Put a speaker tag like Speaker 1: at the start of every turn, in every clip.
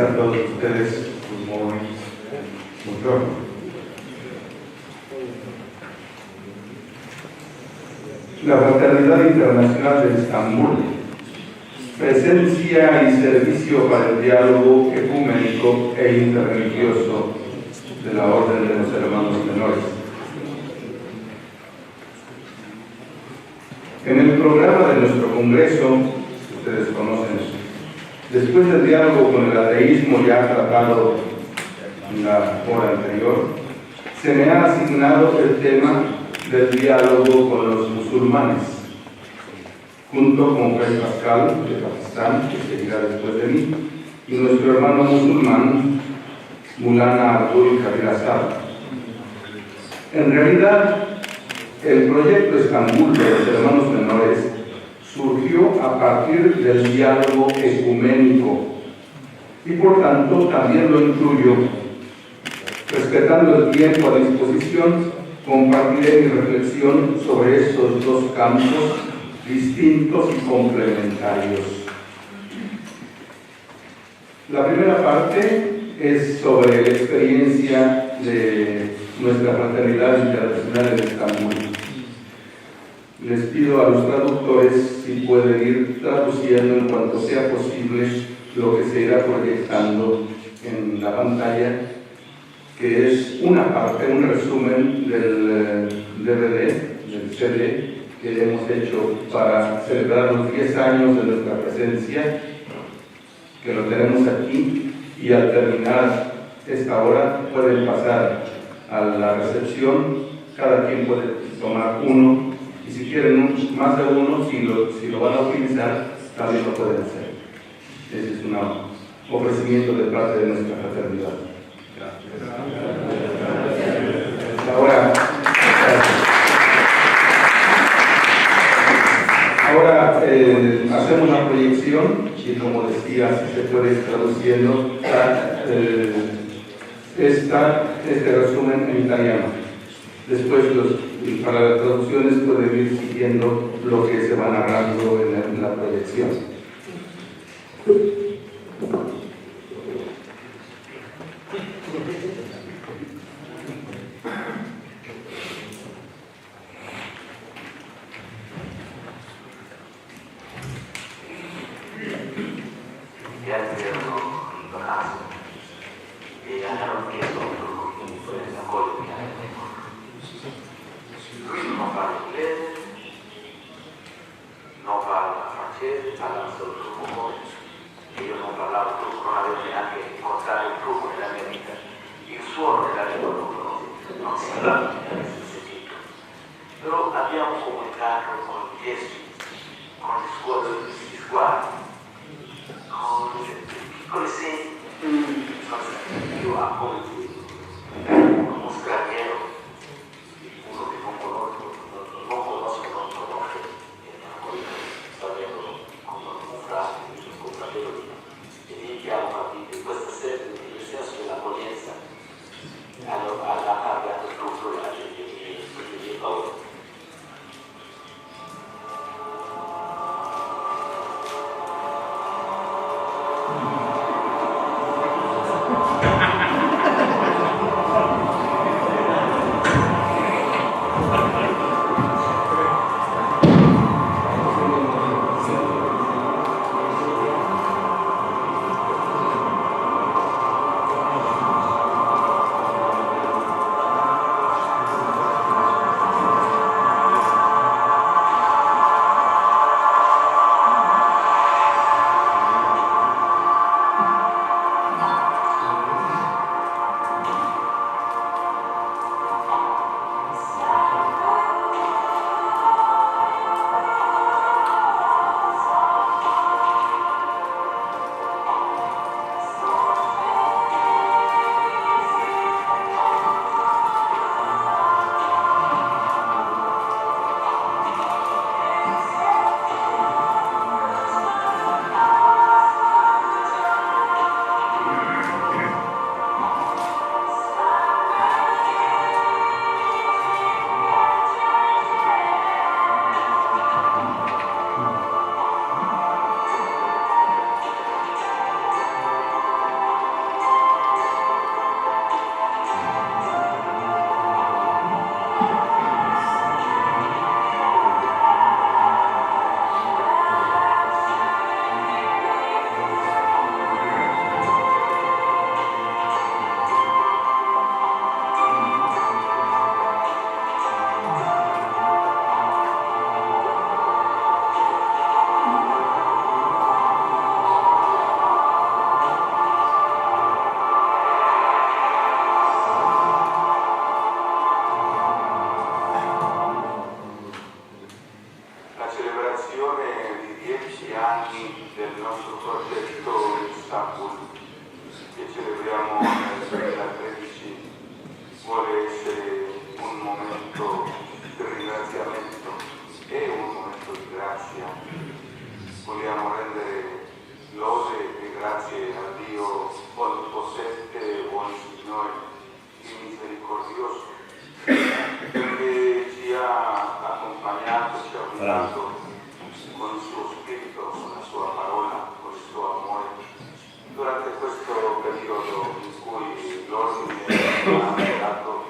Speaker 1: a todos ustedes. Mucho. La Fraternidad Internacional de Estambul, presencia y servicio para el diálogo ecuménico e interreligioso de la Orden de los Hermanos Menores. En el programa de nuestro congreso, ustedes conocen, después del diálogo con el ateísmo ya tratado en la hora anterior, se me ha asignado el tema del diálogo con los musulmanes, junto con Fred Pascal de Pakistán, que seguirá después de mí, y nuestro hermano musulmán, Mulana Abdul Kabir Azad. En realidad, el proyecto Estambul de los Hermanos Menores surgió a partir del diálogo ecuménico y por tanto también lo incluyo. Respetando el tiempo a disposición, compartiré mi reflexión sobre estos dos campos distintos y complementarios. La primera parte es sobre la experiencia de nuestra Fraternidad Internacional en Estambul. Les pido a los traductores si pueden ir traduciendo en cuanto sea posible lo que se irá proyectando en la pantalla, que es una parte, un resumen del DVD, del CD que hemos hecho para celebrar los 10 años de nuestra presencia, que lo tenemos aquí, y al terminar esta hora pueden pasar a la recepción, cada quien puede tomar uno, y si quieren más de uno, si lo van a utilizar, también lo pueden hacer. Ese es un ofrecimiento de parte de nuestra fraternidad. Ahora hacemos una proyección y, como decía, si se puede ir traduciendo este resumen en italiano. Después para las traducciones pueden ir siguiendo lo que se va narrando en la proyección. Dio onnipotente, buon Signore e misericordioso, perché ci ha accompagnato, ci ha guidato con il suo spirito, con la sua parola, con il suo amore, durante questo periodo in cui l'ordine ha dato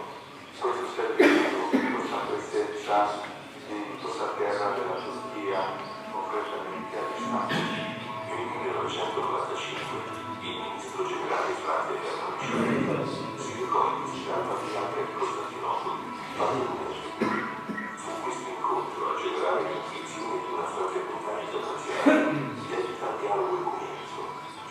Speaker 1: questo servizio, questa presenza in questa terra della Turchia, concretamente a Istanbul. Nel 1995 il ministro generale Frate Bernardino si recò in visita a Milano e Costantinopoli. Fu questo incontro a generare l'intuizione di una fraternità internazionale dedita al dialogo ecumenico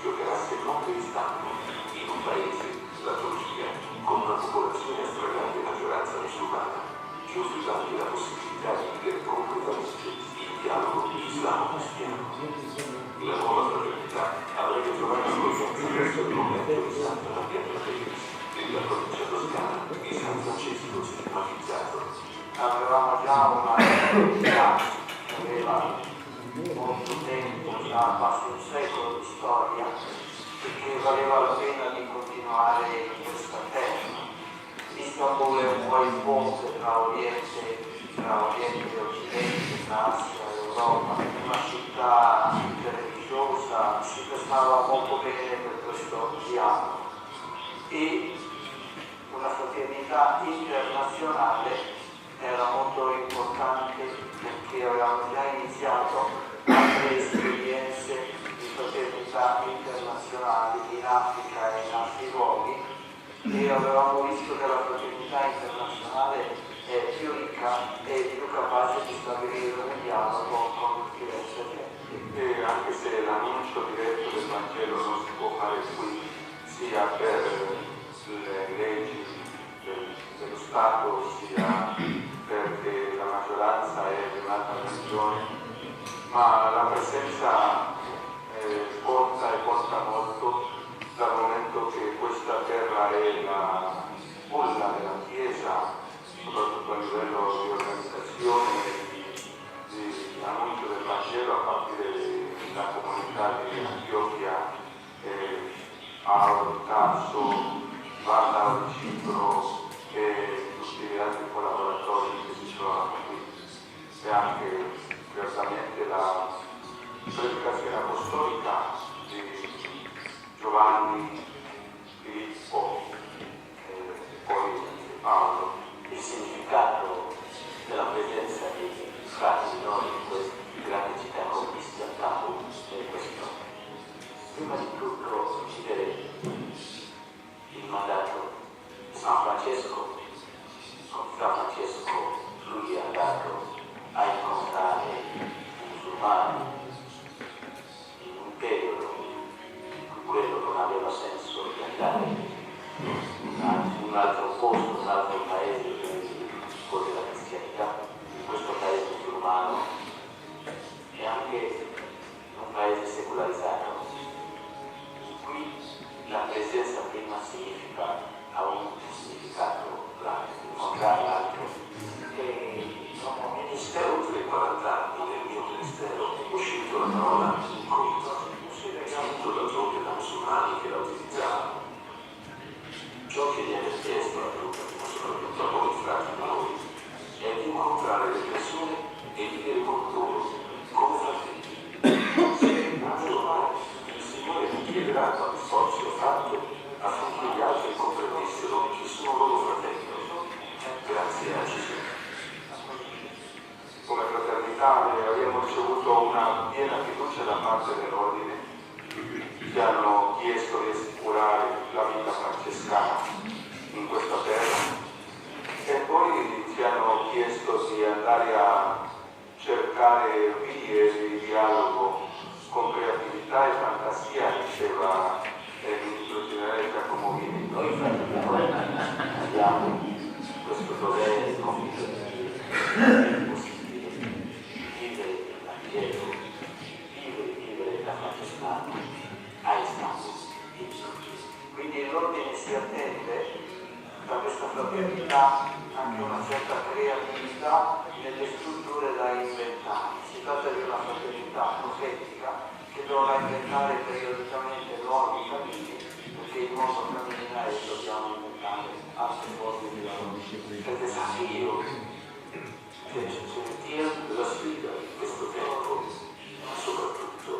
Speaker 1: che operasse proprio in Istanbul, in un paese, la Turchia, con una popolazione a stragrande maggioranza musulmana, che offriva la possibilità di vivere concretamente il dialogo islamo-cristiano. La nuova fraternità avrebbe trovato accoglienza presso il convento di Santa Maria Fedele, nella provincia toscana di San Francesco stigmatizzato.
Speaker 2: Avevamo già una fraternità che aveva molto tempo, già quasi un secolo di storia, e che valeva la pena di continuare in questa terra. Istanbul è un po' il ponte tra Oriente e Occidente, tra Asia e Europa, una città interreligiosa, si prestava molto bene per questo dialogo. E una fraternità internazionale era molto importante perché avevamo già iniziato altre esperienze di fraternità internazionali in Africa e in altri luoghi, e avevamo visto che la fraternità internazionale è più ricca e più capace di stabilire un dialogo con diverse genti.
Speaker 1: E anche se l'annuncio diretto del Vangelo non si può fare qui, sia per le leggi dello Stato, sia perché la maggioranza è di un'altra religione, ma la presenza conta e conta molto, dal momento che questa terra è la culla della Chiesa, soprattutto a livello di organizzazione di annuncio del Vangelo, a partire dalla comunità di Antiochia, Auro, Tarso, Valla, Cipro e tutti gli altri collaboratori che si trovano qui, e anche certamente la predicazione apostolica di Giovanni, Filippo e poi Paolo.
Speaker 2: Il significato della presenza di frati minori in questa grande città come Istanbul è questo. Prima di tutto uccidere il mandato di San Francesco. Con San Francesco lui è andato a incontrare i musulmani in un periodo in cui quello non aveva senso di andare in un altro posto, un altro paese con la cristianità, in questo paese musulmano e anche in un paese secolarizzato, in cui la presenza prima ha un significato contrario all'altro. E come ministero oltre 40 anni nel mio ministero ho scelto la parola incontro, scritto d'altronde da musulmani che la utilizzavano. Ciò che viene chiesto a tutti, soprattutto a voi frati minori, è di incontrare le persone e vivere con loro come fratelli. Se un giorno il Signore mi chiederà quali sforzi ho fatto affinché gli altri comprendessero che sono loro fratelli, grazie a Gesù.
Speaker 1: Come fraternità abbiamo ricevuto una piena fiducia da parte dell'ordine, che hanno chiesto di assicurare la vita francescana in questa terra, e poi ci hanno chiesto di andare a cercare vie di dialogo con creatività e fantasia, diceva il ministro generale Giacomo Vini.
Speaker 2: Noi fratelli abbiamo questo dovere di convivere possibile, vivere il Vangelo, vivere la francescana a Istanbul. Quindi l'ordine si attende da questa fraternità anche una certa creatività nelle strutture da inventare. Si tratta di una fraternità profetica che dovrà inventare periodicamente nuovi cammini modo camminare dobbiamo inventare altre forme di lavoro. Il desafio, la sfida di questo tempo, soprattutto,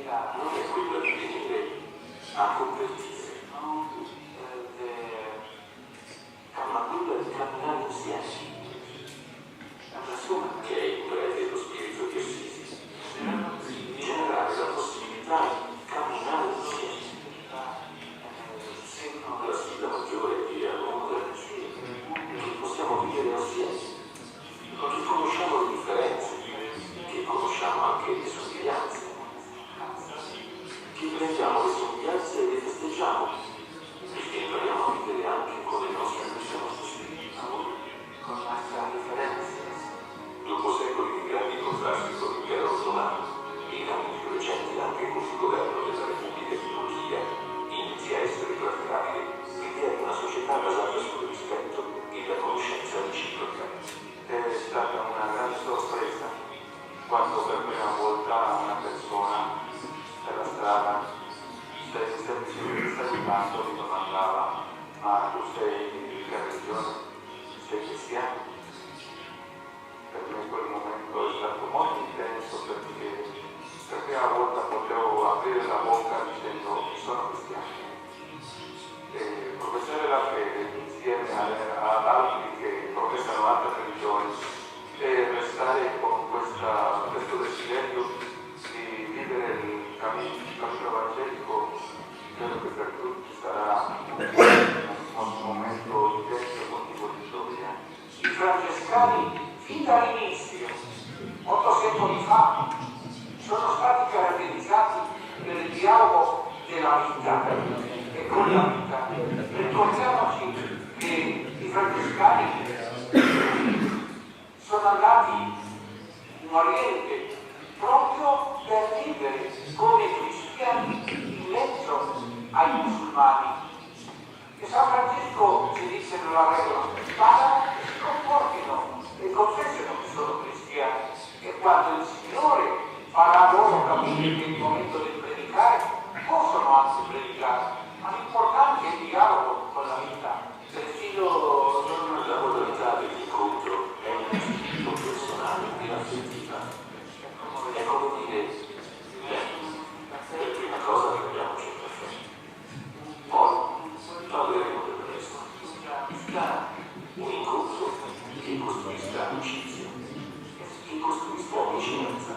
Speaker 2: non è quella di venire a convertire, ma quella di camminare insieme. La persona che è il prete dello spirito di Assisi, di generare la possibilità di camminare insieme. La sfida maggiore è dire all'uomo che possiamo vivere assieme, che conosciamo le differenze, che conosciamo anche le somiglianze, che prendiamo le somiglianze e le festeggiamo, perché impariamo a vivere anche con le nostre differenze, con le nostre differenze. Dopo secoli di grandi contrasti con l'impero ottomano, in anni più recenti anche con il governo della Repubblica di Turchia, inizia a essere praticabile l'idea di una società basata sul rispetto e la conoscenza reciproca. È stata una grande sorpresa quando per prima volta una persona per la strada sei salutato mi domandava: ma tu sei di che religione? Sei cristiano? Per me in quel momento è stato molto intenso perché per prima volta potevo aprire la bocca dicendo sono cristiano e professare la fede insieme ad altri che professano altre religioni e restare con questo desiderio di vivere il cammino evangelico. Credo che per tutti sarà un momento intenso e motivo di gioia. I francescani fin dall'inizio, 8 secoli fa, sono stati caratterizzati per il dialogo della vita e con la vita. Ricordiamoci che i francescani sono andati in Oriente proprio per vivere come cristiani in mezzo ai musulmani. E San Francesco ci dice nella regola: ma si comportino e confessano che sono cristiani, e quando il Signore farà loro capire che è il momento di predicare, possono anche predicare, ma l'importante è il dialogo con la vita. Perfino la modalità dell'incontro è un spirito personale e affettiva. È come dire, per prima cosa prendiamoci il caffè, poi parleremo del resto. Un incontro che costruisca amicizia, che costruisca vicinanza.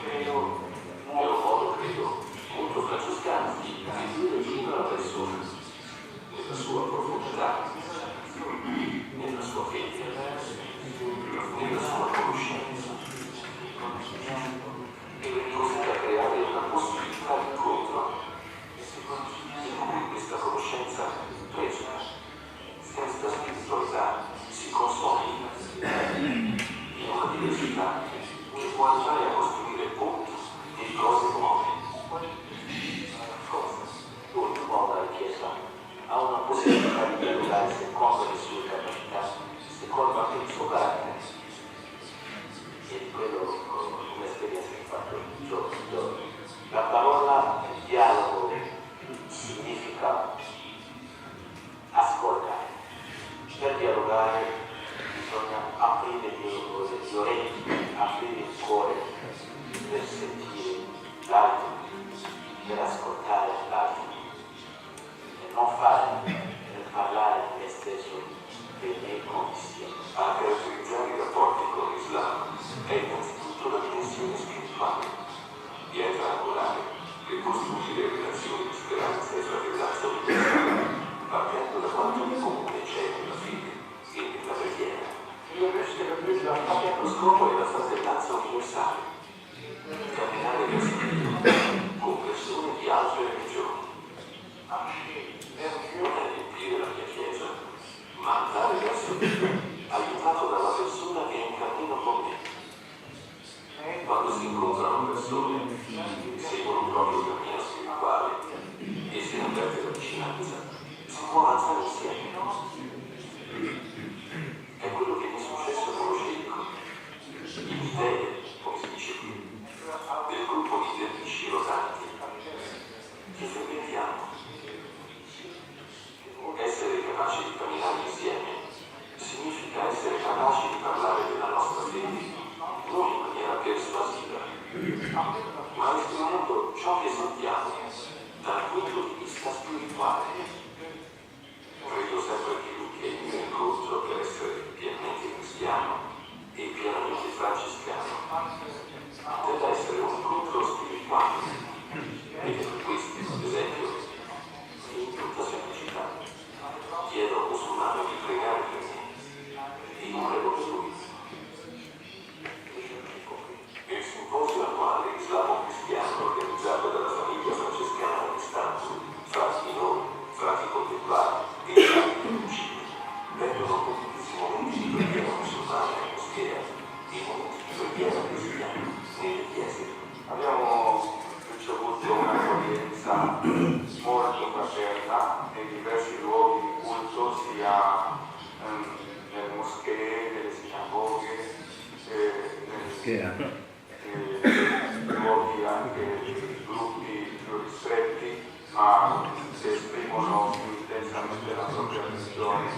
Speaker 2: Credo, molto francescano, di vedere prima la persona, nella sua profondità, nella sua fede, nella sua conoscenza, e così da creare una possibilità di incontro in cui questa conoscenza cresce, questa spiritualità si consolida in una diversità che può andare a costruire ponti di cose nuove. Ogni nuova richiesta ha una possibilità di dialogare secondo le sue capacità, secondo anche il suo carattere. E di quello come esperienza che ho fatto giorno. La parola dialogo significa ascoltare. Per dialogare bisogna aprire gli orecchi, aprire il cuore per sentire l'altro, per ascoltare l'altro e non fare per parlare di me stesso delle mie condizioni. A caratterizzare i rapporti con l'Islam è innanzitutto la dimensione spirituale, pietra angolare per costruire relazioni di speranza e fratellanza universale, partendo da quanto di comune c'è nella fede e nella preghiera. Lo scopo è la fratellanza universale, camminare verso Dio con persone di altre religioni. Non è riempire la mia chiesa, ma andare verso Dio, aiutato dalla persona che è in cammino con me. Quando si incontrano persone che seguono il proprio cammino spirituale e si avverte la vicinanza, si può avanzare insieme. È quello che mi è successo con lo scerico. Il leader, come si dice qui, del gruppo di dervisci rosanti, che fermenti
Speaker 3: comunità molto fraterna nei diversi luoghi di culto, sia nelle moschee, nelle sinagoghe, nei luoghi anche di gruppi più ristretti, ma che esprimono più intensamente la propria religione,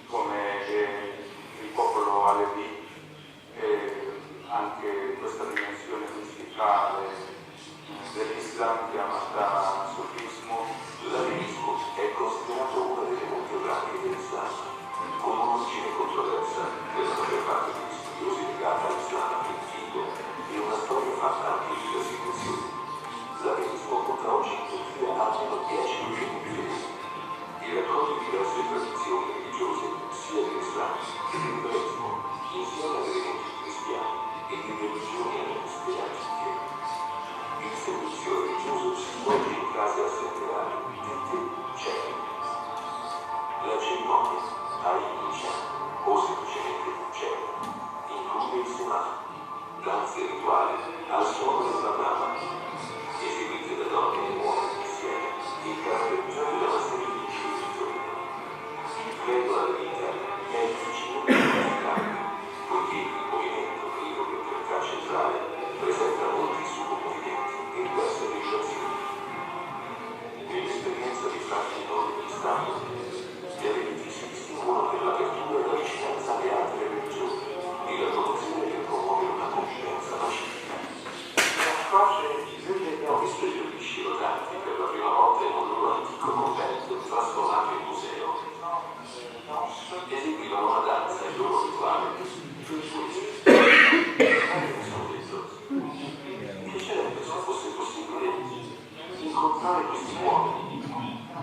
Speaker 3: come il popolo Alevi, anche questa dimensione misticale dell'Islam chiamata sufismo.
Speaker 2: L'alevismo è considerato una delle molte branche dell'Islam, con un'origine controversa per la maggior parte degli studiosi legata all'Islam primitivo e una storia fatta anche di persecuzioni. L'alevismo conta oggi in Turchia almeno 10 milioni di fedeli. I raccoglie diverse tradizioni religiose sia dell'Islam che del judaismo, insieme ad elementi cristiani e di religioni animiste antiche. Il servizio religioso si svolge in case assemblari, dette cene. La cerimonia, Aïd-Nishan, o semplicemente cena, include il semana, danze rituali al suono della brama, eseguite da donne e uomini insieme e caratterizzate da una serie di giri di torino. Il credo alla vita è difficilmente praticabile, poiché il movimento privo di autorità centrale presenta molti submovimenti e diverse derivazioni. Nell'esperienza di frati minori di Istanbul, gli Aleviti si distinguono per l'apertura e la vicinanza alle altre religioni e la promozione per promuovere una convivenza pacifica. Ho visto gli uffici rotanti per la prima volta in un loro antico convento trasformato in museo. Eseguivano una danza e il loro rituale. Mi sono detto, mi piacerebbe se fosse possibile incontrare questi uomini,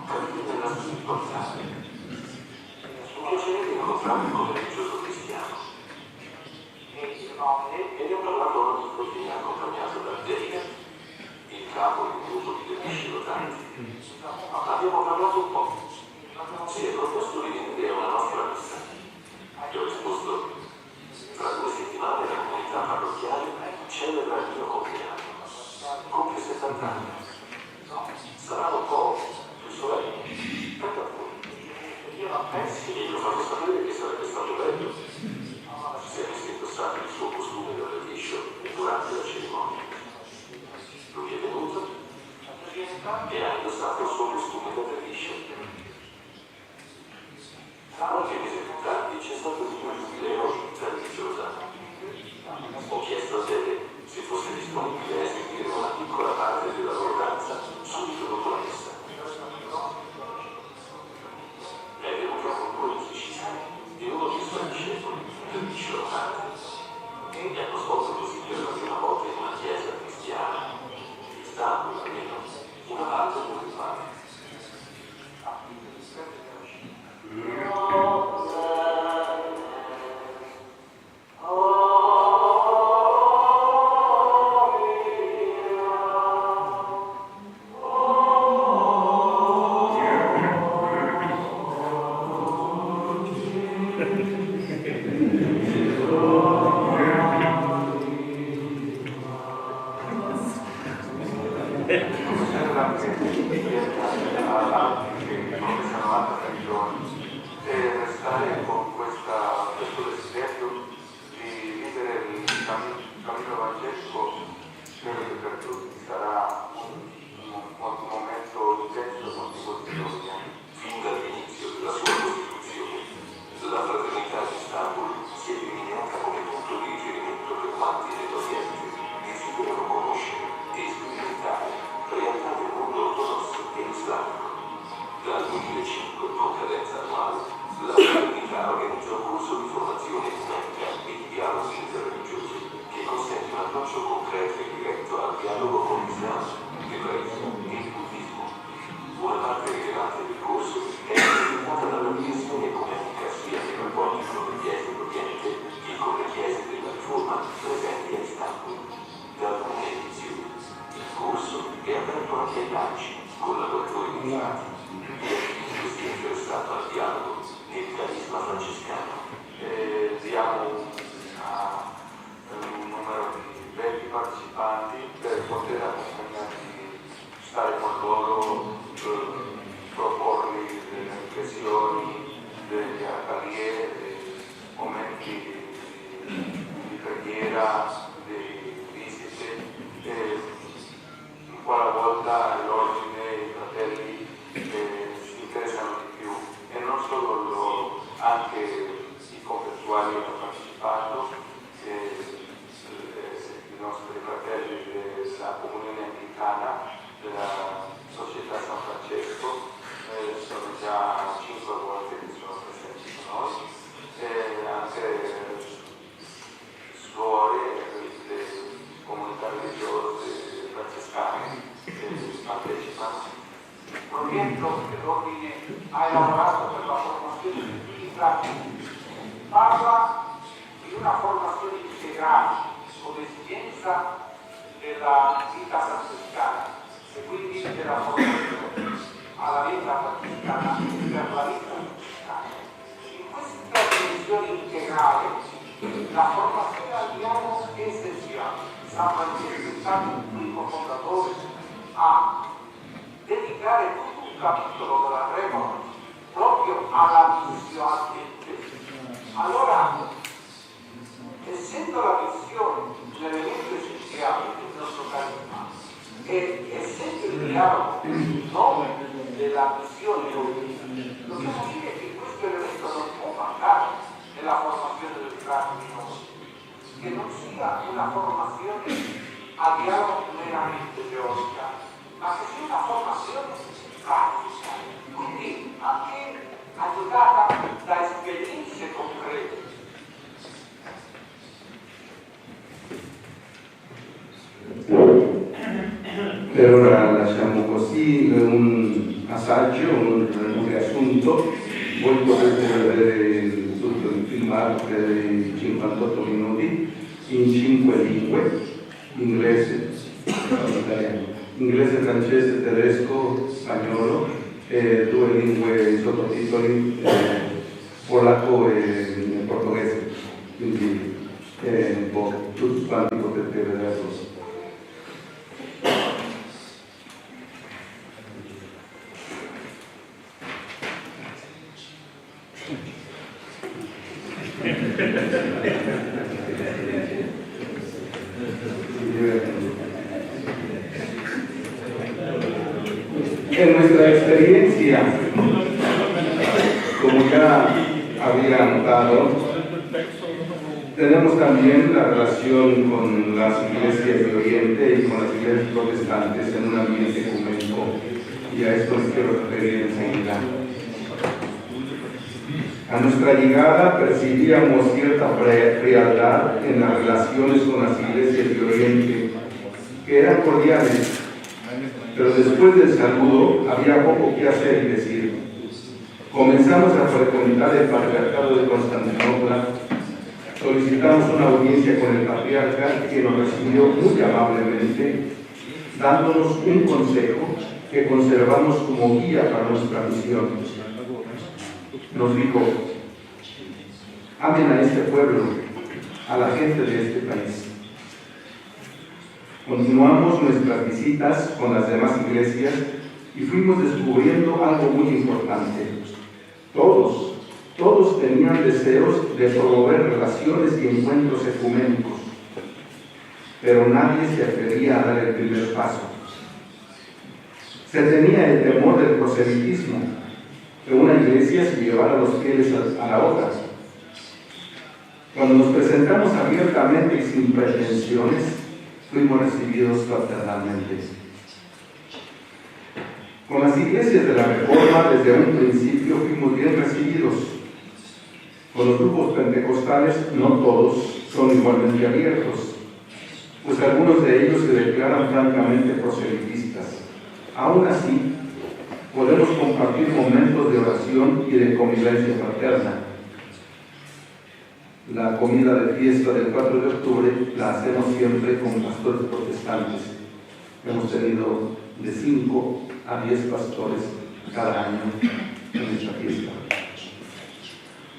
Speaker 2: capire nella spiritualità. Mi piacerebbe incontrare come religioso cristiano. E ne ho parlato a un amico che mi ha accompagnato da Dave, il capo di un gruppo di dervisci rotanti. Abbiamo parlato un po'. Si è proposto di venire a una nostra messa. Gli ho risposto, tra 2 settimane la comunità parrocchiale celebra il mio compleanno. Compie 70 anni. Sarà un po' più solenne. Pensa a voi. E gli ho fatto sapere che sarebbe stato bello se avesse indossato il suo costume da derviscio durante la cerimonia. Lui è venuto e ha indossato il suo costume da derviscio. Qualche mese più tardi c'è stato il mio giubileo in vita religiosa. Ho chiesto a Dele se fosse disponibile a eseguire una piccola parte della loro danza subito dopo la messa. È venuto con 2 musicisti e uno dei suoi discepoli, del liceo locale, e hanno svolto così per la prima volta in una chiesa cristiana, in Istanbul almeno, una parte del rituale. partecipanti per poter accompagnarci, stare con loro
Speaker 3: progetto che l'Ordine ha elaborato per la formazione dei figli frati parla di una formazione integrale con l'esigenza della vita francescana e quindi della formazione alla vita francescana e per la vita francescana. In questa dimensione integrale la formazione al dialogo è essenziale. San Francesco è stato il primo fondatore a dedicare tutto un capitolo della Regola proprio alla missione. Allora, essendo la missione l'elemento essenziale del nostro carisma e essendo il dialogo il nome della missione dobbiamo dire che questo elemento non può mancare nella formazione del frate minore, che non sia una formazione a dialogo meramente teorica, ma che sia una formazione pratica, quindi anche aiutata da esperienze concrete.
Speaker 1: Per ora lasciamo così un assaggio, un riassunto. Voi potete vedere tutto il filmato per 58 minuti in 5 lingue: inglese, italiano, inglese, francese, tedesco, spagnolo, e 2 lingue sottotitoli, polacco e portoghese. Quindi un po' tutti quanti potete vederlo. En nuestra experiencia, como ya había notado, tenemos también la relación con las iglesias de Oriente y con las iglesias protestantes en un ambiente ecuménico, y a esto me quiero referir enseguida. A nuestra llegada percibíamos cierta frialdad en las relaciones con las iglesias de Oriente, que eran cordiales, pero después del saludo había poco que hacer y decir. Comenzamos a frecuentar el patriarcado de Constantinopla, solicitamos una audiencia con el patriarca, que nos recibió muy amablemente, dándonos un consejo que conservamos como guía para nuestra misión. Nos dijo: amen a este pueblo, a la gente de este país. Continuamos nuestras visitas con las demás iglesias y fuimos descubriendo algo muy importante. Todos tenían deseos de promover relaciones y encuentros ecuménicos, pero nadie se atrevía a dar el primer paso. Se tenía el temor del proselitismo, que una iglesia se llevara los fieles a la otra. Cuando nos presentamos abiertamente y sin pretensiones, fuimos recibidos fraternalmente. Con las iglesias de la Reforma, desde un principio fuimos bien recibidos. Con los grupos pentecostales, no todos son igualmente abiertos, pues algunos de ellos se declaran francamente proselitistas. Aún así, podemos compartir momentos de oración y de convivencia fraterna. La comida de fiesta del 4 de octubre la hacemos siempre con pastores protestantes. Hemos tenido de 5 a 10 pastores cada año en esta fiesta.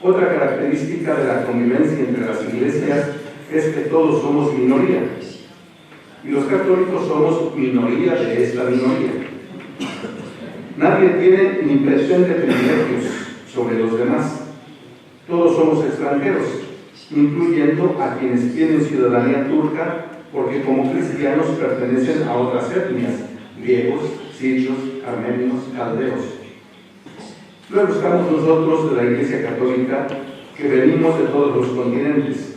Speaker 1: Otra característica de la convivencia entre las iglesias es que todos somos minoría, y los católicos somos minoría de esta minoría. Nadie tiene ni pretende privilegios sobre los demás. Todos somos extranjeros, incluyendo a quienes tienen ciudadanía turca, porque como cristianos pertenecen a otras etnias: griegos, sirios, armenios, caldeos. Luego estamos nosotros de la Iglesia Católica, que venimos de todos los continentes.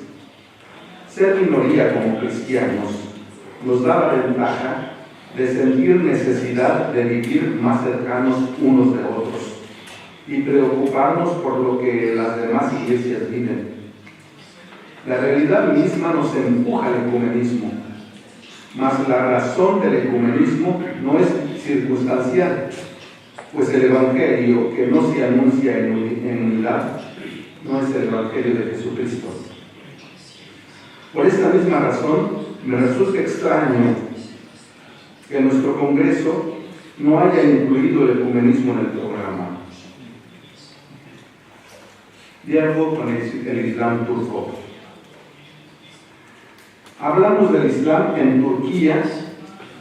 Speaker 1: Ser minoría como cristianos nos da la ventaja de sentir necesidad de vivir más cercanos unos de otros y preocuparnos por lo que las demás iglesias viven. La realidad misma nos empuja al ecumenismo, mas la razón del ecumenismo no es circunstancial, pues el Evangelio que no se anuncia en unidad no es el Evangelio de Jesucristo. Por esta misma razón, me resulta extraño que nuestro Congreso no haya incluido el ecumenismo en el programa. Diálogo con el Islam turco. Hablamos del Islam en Turquía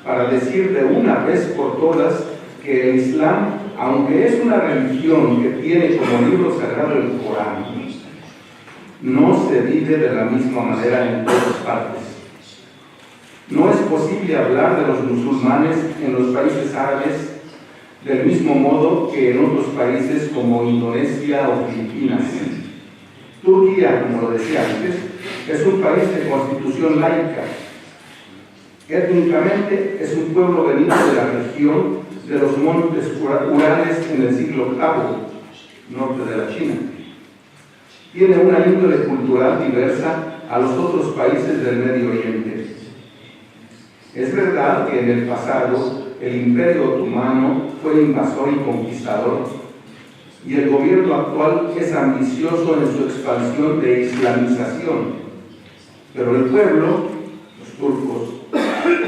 Speaker 1: para decir de una vez por todas que el Islam, aunque es una religión que tiene como libro sagrado el Corán, no se vive de la misma manera en todas partes. No es posible hablar de los musulmanes en los países árabes del mismo modo que en otros países como Indonesia o Filipinas. Turquía, como lo decía antes, es un país de constitución laica. Étnicamente es un pueblo venido de la región de los montes Urales en el siglo VIII, norte de la China. Tiene una índole cultural diversa a los otros países del Medio Oriente. Es verdad que en el pasado el Imperio Otomano fue invasor y conquistador, y el gobierno actual es ambicioso en su expansión de islamización, pero el pueblo, los turcos,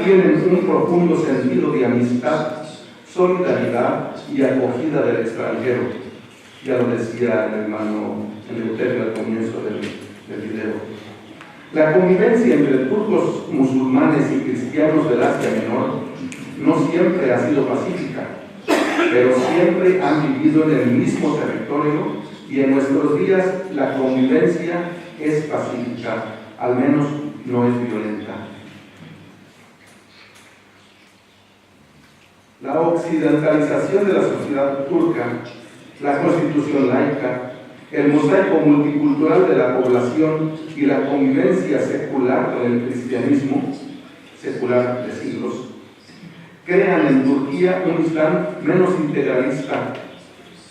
Speaker 1: tienen un profundo sentido de amistad, solidaridad y acogida del extranjero. Ya lo decía el hermano Eleuterio al comienzo del video. La convivencia entre turcos, musulmanes y cristianos del Asia Menor no siempre ha sido pacífica, pero siempre han vivido en el mismo territorio y en nuestros días la convivencia es pacífica, al menos no es violenta. La occidentalización de la sociedad turca, la constitución laica, el mosaico multicultural de la población y la convivencia secular con el cristianismo, secular de siglos, crean en Turquía un Islam menos integralista,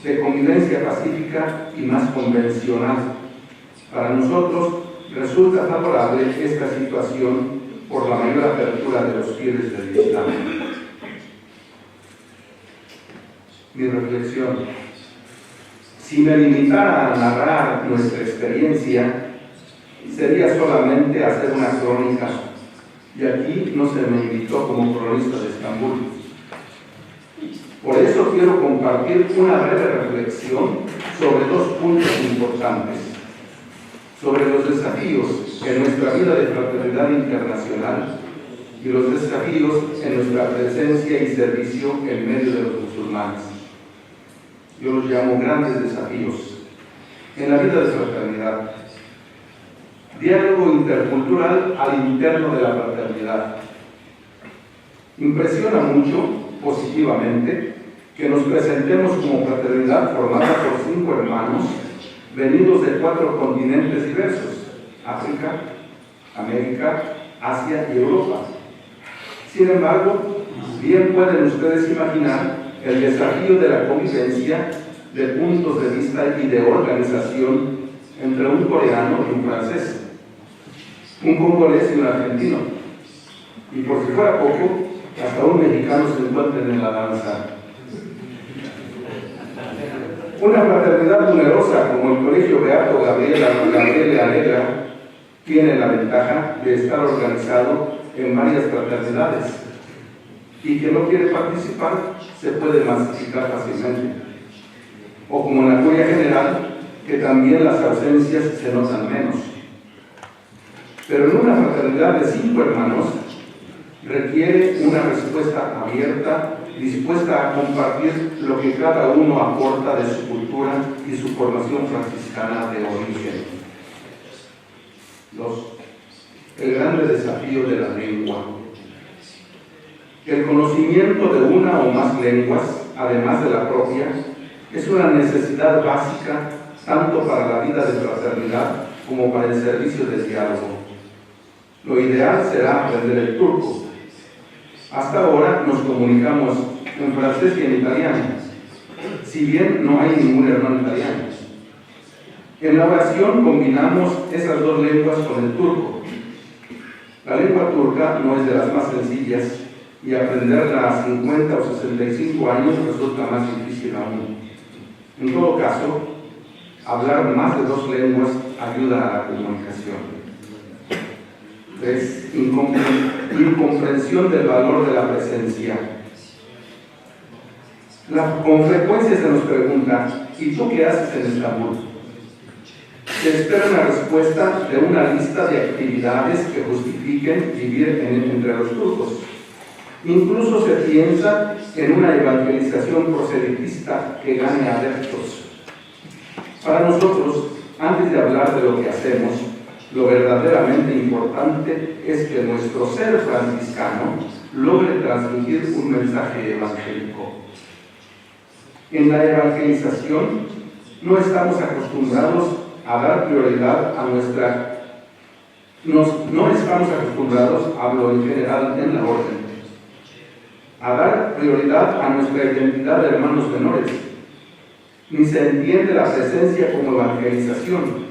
Speaker 1: de convivencia pacífica y más convencional. Para nosotros resulta favorable esta situación por la mayor apertura de los fieles del Islam. Mi reflexión: si me limitara a narrar nuestra experiencia, sería solamente hacer una crónica, y aquí no se me invitó como cronista de Estambul. Por eso quiero compartir una breve reflexión sobre dos puntos importantes: sobre los desafíos en nuestra vida de fraternidad internacional y los desafíos en nuestra presencia y servicio en medio de los musulmanes. Yo los llamo grandes desafíos en la vida de fraternidad. Diálogo intercultural al interno de la fraternidad. Impresiona mucho, positivamente, que nos presentemos como fraternidad formada por 5 hermanos venidos de 4 continentes diversos: África, América, Asia y Europa. Sin embargo, bien pueden ustedes imaginar el desafío de la convivencia de puntos de vista y de organización entre un coreano y un francés, un congolés y un argentino, y por si fuera poco, hasta un mexicano se encuentren en la danza. Una fraternidad numerosa como el Colegio Beato Gabriele Alegra tiene la ventaja de estar organizado en varias fraternidades, y quien no quiere participar se puede masificar fácilmente. O como en la Curia General, que también las ausencias se notan menos. Pero en una fraternidad de 5 hermanos requiere una respuesta abierta, dispuesta a compartir lo que cada uno aporta de su cultura y su formación franciscana de origen. 2. El grande desafío de la lengua. El conocimiento de una o más lenguas, además de la propia, es una necesidad básica tanto para la vida de fraternidad como para el servicio de diálogo. Lo ideal será aprender el turco. Hasta ahora nos comunicamos en francés y en italiano, si bien no hay ningún hermano italiano. En la oración combinamos esas 2 lenguas con el turco. La lengua turca no es de las más sencillas, y aprenderla a 50 o 65 años resulta más difícil aún. En todo caso, hablar más de 2 lenguas ayuda a la comunicación. 3. Incomprensión del valor de la presencia. Con frecuencia se nos pregunta, ¿y tú qué haces en Estambul? Se espera una respuesta de una lista de actividades que justifiquen vivir entre los turcos. Incluso se piensa en una evangelización proselitista que gane adeptos. Para nosotros, antes de hablar de lo que hacemos, lo verdaderamente importante es que nuestro ser franciscano logre transmitir un mensaje evangélico. En la evangelización no estamos acostumbrados a dar prioridad a no estamos acostumbrados, hablo en general en la orden, a dar prioridad a nuestra identidad de hermanos menores. Ni se entiende la presencia como evangelización.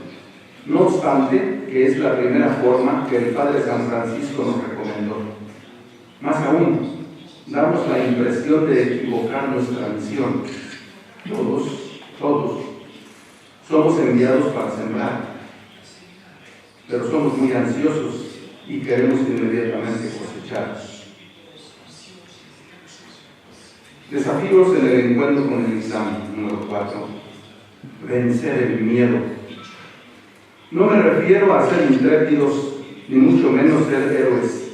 Speaker 1: No obstante, que es la primera forma que el Padre San Francisco nos recomendó. Más aún, damos la impresión de equivocar nuestra misión. Todos somos enviados para sembrar, pero somos muy ansiosos y queremos inmediatamente cosechar. Desafíos en el encuentro con el Islam, número 4. Vencer el miedo. No me refiero a ser intrépidos, ni mucho menos ser héroes.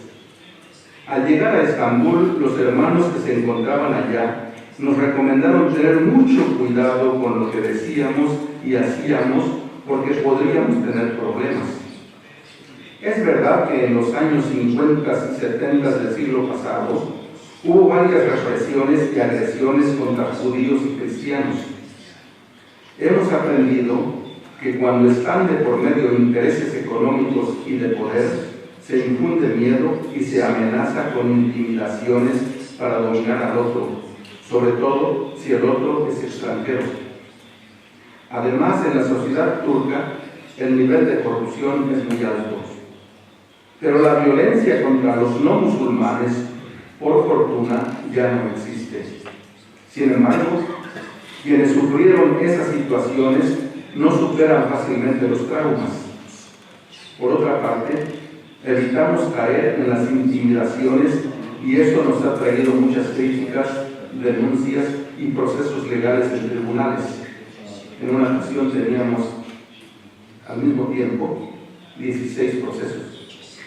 Speaker 1: Al llegar a Estambul, los hermanos que se encontraban allá nos recomendaron tener mucho cuidado con lo que decíamos y hacíamos, porque podríamos tener problemas. Es verdad que en los años 50 y 70 del siglo pasado hubo varias represiones y agresiones contra judíos y cristianos. Hemos aprendido que cuando están de por medio intereses económicos y de poder, se infunde miedo y se amenaza con intimidaciones para dominar al otro, sobre todo si el otro es extranjero. Además, en la sociedad turca, el nivel de corrupción es muy alto. Pero la violencia contra los no musulmanes, por fortuna, ya no existe. Sin embargo, quienes sufrieron esas situaciones no superan fácilmente los traumas. Por otra parte, evitamos caer en las intimidaciones y eso nos ha traído muchas críticas, denuncias y procesos legales en tribunales. En una ocasión teníamos al mismo tiempo 16 procesos.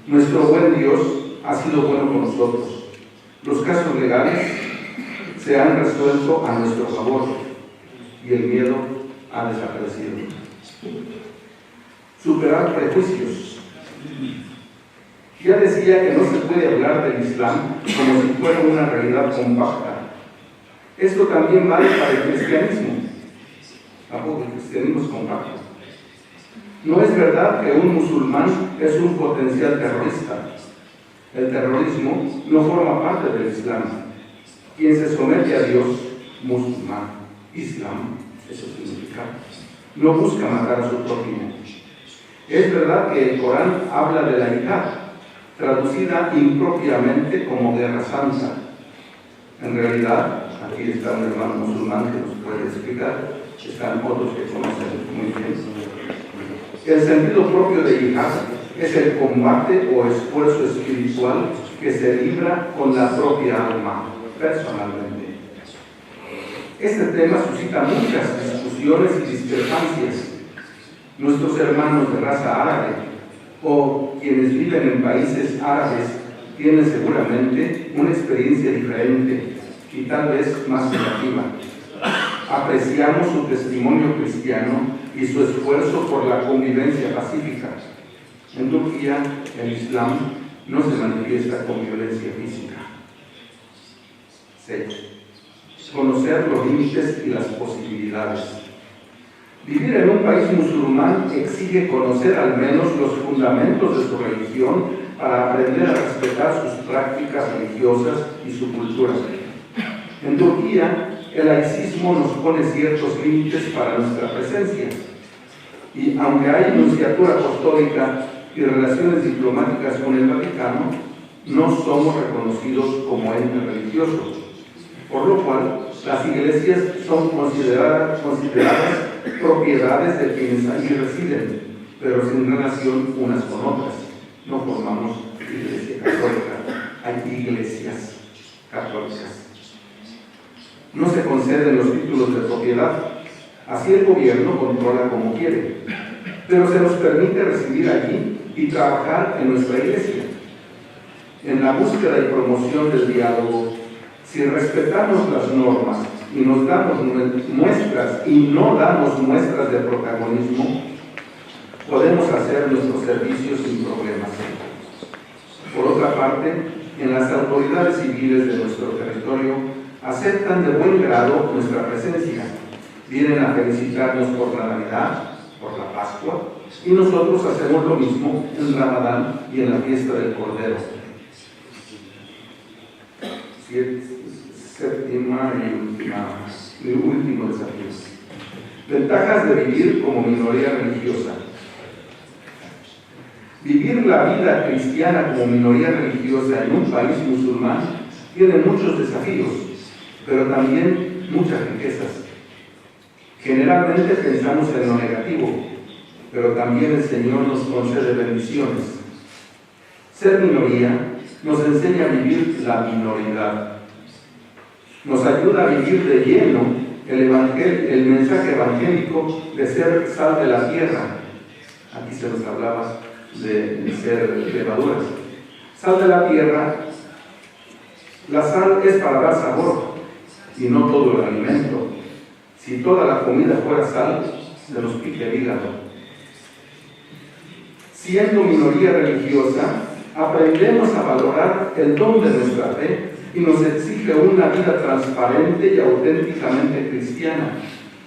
Speaker 1: Nuestro buen Dios ha sido bueno con nosotros. Los casos legales se han resuelto a nuestro favor y el miedo ha desaparecido. Superar prejuicios. Ya decía que no se puede hablar del Islam como si fuera una realidad compacta. Esto también vale para el cristianismo. Tampoco el cristianismo es compacto. No es verdad que un musulmán es un potencial terrorista. El terrorismo no forma parte del Islam. Quien se somete a Dios, musulmán, Islam, eso significa, no busca matar a su prójimo. Es verdad que el Corán habla de la yihad, traducida impropiamente como guerra santa. En realidad, aquí está un hermano musulmán que nos puede explicar, están otros que conocen muy bien. El sentido propio de yihad es el combate o esfuerzo espiritual que se libra con la propia alma, personalmente. Este tema suscita muchas discusiones y discrepancias. Nuestros hermanos de raza árabe o quienes viven en países árabes tienen seguramente una experiencia diferente y tal vez más negativa. Apreciamos su testimonio cristiano y su esfuerzo por la convivencia pacífica. En Turquía, el Islam no se manifiesta con violencia física. 6. Conocer los límites y las posibilidades. Vivir en un país musulmán exige conocer al menos los fundamentos de su religión para aprender a respetar sus prácticas religiosas y su cultura. En Turquía, el laicismo nos pone ciertos límites para nuestra presencia. Y aunque hay nunciatura apostólica y relaciones diplomáticas con el Vaticano, no somos reconocidos como entes religiosos, por lo cual las iglesias son consideradas propiedades de quienes allí residen, pero sin relación unas con otras. No formamos iglesia católica, hay iglesias católicas. No se conceden los títulos de propiedad, así el gobierno controla como quiere, pero se nos permite residir allí y trabajar en nuestra iglesia. En la búsqueda y promoción del diálogo, si respetamos las normas y nos damos muestras y no damos muestras de protagonismo, podemos hacer nuestros servicios sin problemas. Por otra parte, en las autoridades civiles de nuestro territorio aceptan de buen grado nuestra presencia. Vienen a felicitarnos por la Navidad, por la Pascua, y nosotros hacemos lo mismo en Ramadán y en la fiesta del Cordero. Séptima y último desafío. Ventajas de vivir como minoría religiosa. Vivir la vida cristiana como minoría religiosa en un país musulmán tiene muchos desafíos, pero también muchas riquezas. Generalmente pensamos en lo negativo, pero también el Señor nos concede bendiciones. Ser minoría nos enseña a vivir la minoridad. Nos ayuda a vivir de lleno el mensaje evangélico de ser sal de la tierra. Aquí se nos hablaba de ser levaduras. Sal de la tierra, la sal es para dar sabor y no todo el alimento. Si toda la comida fuera sal, se nos pique el hígado. Siendo minoría religiosa, aprendemos a valorar el don de nuestra fe y nos exige una vida transparente y auténticamente cristiana.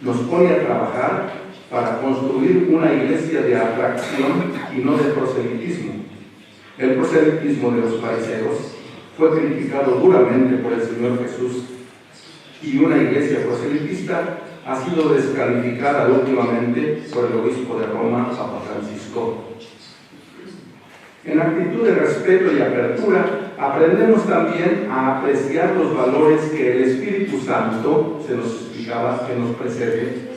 Speaker 1: Nos pone a trabajar para construir una iglesia de atracción y no de proselitismo. El proselitismo de los fariseos fue criticado duramente por el Señor Jesús, y una iglesia proselitista ha sido descalificada últimamente por el obispo de Roma, Papa Francisco. En actitud de respeto y apertura, aprendemos también a apreciar los valores que el Espíritu Santo, se nos explicaba, que nos precede,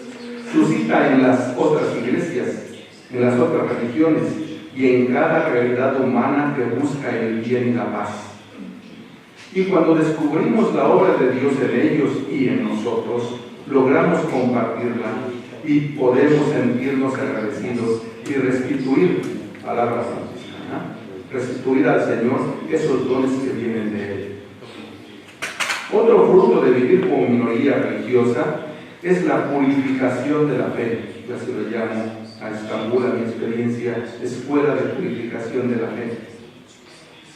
Speaker 1: suscita en las otras iglesias, en las otras religiones y en cada realidad humana que busca el bien y la paz. Y cuando descubrimos la obra de Dios en ellos y en nosotros, logramos compartirla y podemos sentirnos agradecidos y restituir, palabra franciscana, restituir al Señor esos dones que vienen de Él. Otro fruto de vivir como minoría religiosa es la purificación de la fe. Yo así lo llamo a Estambul, a mi experiencia, escuela de purificación de la fe.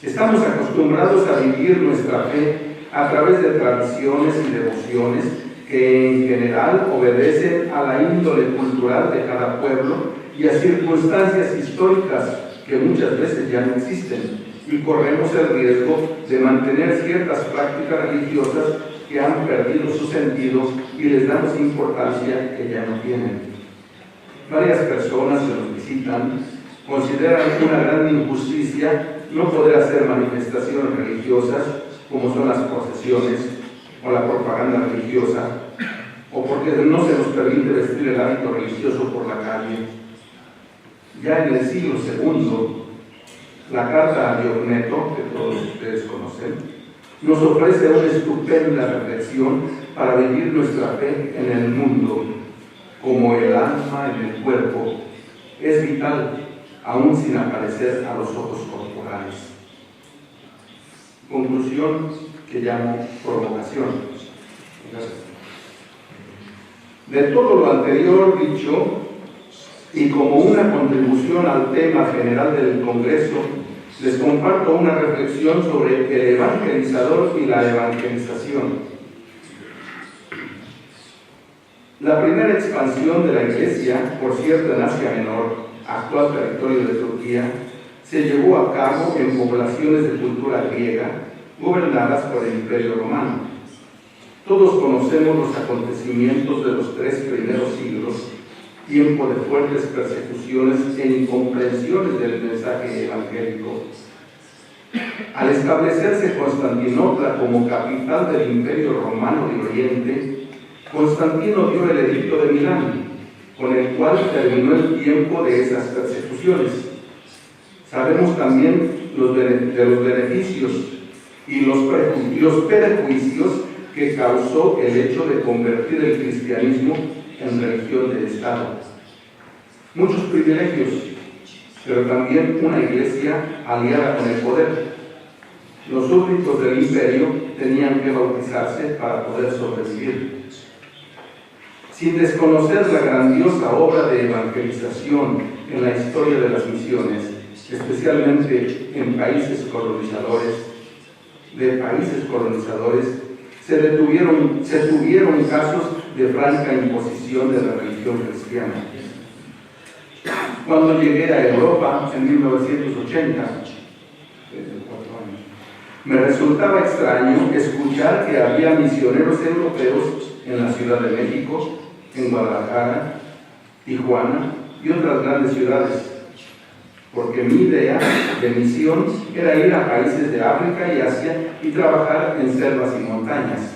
Speaker 1: Estamos acostumbrados a vivir nuestra fe a través de tradiciones y devociones que en general obedecen a la índole cultural de cada pueblo y a circunstancias históricas que muchas veces ya no existen, y corremos el riesgo de mantener ciertas prácticas religiosas que han perdido su sentido y les damos importancia que ya no tienen. Varias personas que nos visitan consideran una gran injusticia no poder hacer manifestaciones religiosas como son las procesiones o la propaganda religiosa, o porque no se nos permite vestir el hábito religioso por la calle. Ya en el siglo II, la Carta a Diogneto, que todos ustedes conocen, nos ofrece una estupenda reflexión para vivir nuestra fe en el mundo, como el alma en el cuerpo. Es vital, aún sin aparecer a los ojos corporales. Conclusión que llamo provocación. De todo lo anterior dicho, y como una contribución al tema general del Congreso, les comparto una reflexión sobre el evangelizador y la evangelización. La primera expansión de la Iglesia, por cierto en Asia Menor, actual territorio de Turquía, se llevó a cabo en poblaciones de cultura griega, gobernadas por el Imperio Romano. Todos conocemos los acontecimientos de los 3 primeros siglos, tiempo de fuertes persecuciones e incomprensiones del mensaje evangélico. Al establecerse Constantinopla como capital del Imperio Romano de Oriente, Constantino dio el Edicto de Milán, con el cual terminó el tiempo de esas persecuciones. Sabemos también de los beneficios y los perjuicios que causó el hecho de convertir el cristianismo en religión de Estado. Muchos privilegios, pero también una iglesia aliada con el poder. Los súbditos del imperio tenían que bautizarse para poder sobrevivir. Sin desconocer la grandiosa obra de evangelización en la historia de las misiones, especialmente en países colonizadores, se tuvieron casos de franca imposición de la religión cristiana. Cuando llegué a Europa en 1980, me resultaba extraño escuchar que había misioneros europeos en la Ciudad de México, en Guadalajara, Tijuana y otras grandes ciudades, porque mi idea de misión era ir a países de África y Asia y trabajar en selvas y montañas.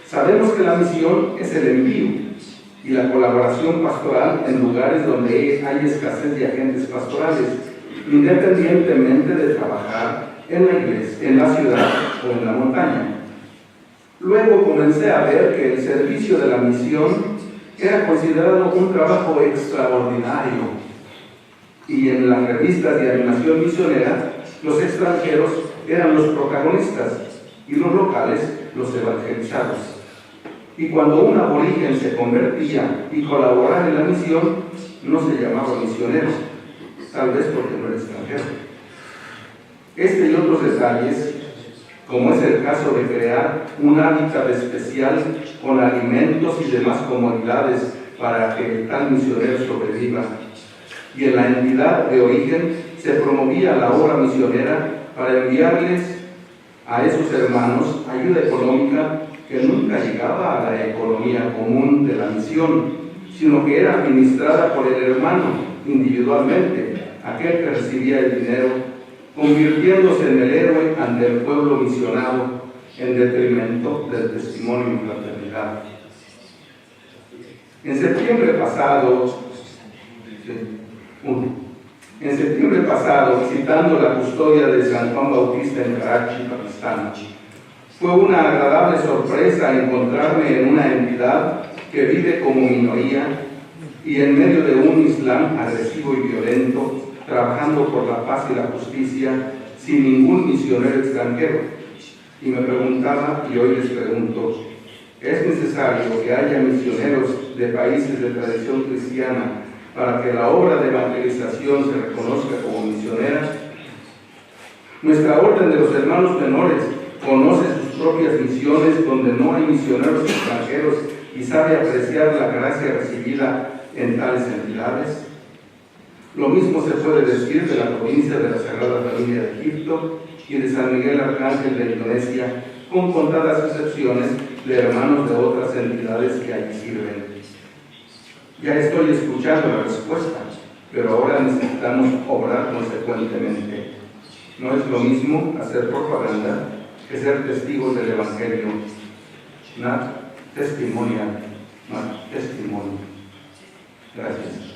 Speaker 1: Sabemos que la misión es el envío y la colaboración pastoral en lugares donde hay escasez de agentes pastorales, independientemente de trabajar en la iglesia, en la ciudad o en la montaña. Luego comencé a ver que el servicio de la misión era considerado un trabajo extraordinario, y en las revistas de animación misionera los extranjeros eran los protagonistas y los locales los evangelizados. Y cuando un aborigen se convertía y colaboraba en la misión, no se llamaba misionero, tal vez porque no era extranjero. Este y otros detalles, como es el caso de crear un hábitat especial con alimentos y demás comodidades para que tal misionero sobreviva, y en la entidad de origen se promovía la obra misionera para enviarles a esos hermanos ayuda económica que nunca llegaba a la economía común de la misión, sino que era administrada por el hermano individualmente, aquel que recibía el dinero, convirtiéndose en el héroe ante el pueblo misionado en detrimento del testimonio y fraternidad. En septiembre pasado, visitando la custodia de San Juan Bautista en Karachi, Pakistán, fue una agradable sorpresa encontrarme en una entidad que vive como minoría y en medio de un Islam agresivo y violento, trabajando por la paz y la justicia sin ningún misionero extranjero. Y me preguntaba, y hoy les pregunto, ¿es necesario que haya misioneros de países de tradición cristiana para que la obra de evangelización se reconozca como misionera? Nuestra orden de los hermanos menores conoce sus propias misiones donde no hay misioneros extranjeros y sabe apreciar la gracia recibida en tales entidades. Lo mismo se puede decir de la provincia de la Sagrada Familia de Egipto y de San Miguel Arcángel de Indonesia, con contadas excepciones de hermanos de otras entidades que allí sirven. Ya estoy escuchando la respuesta, pero ahora necesitamos obrar consecuentemente. No es lo mismo hacer propaganda que ser testigos del Evangelio. Nada, testimonia, nada, testimonio. Gracias.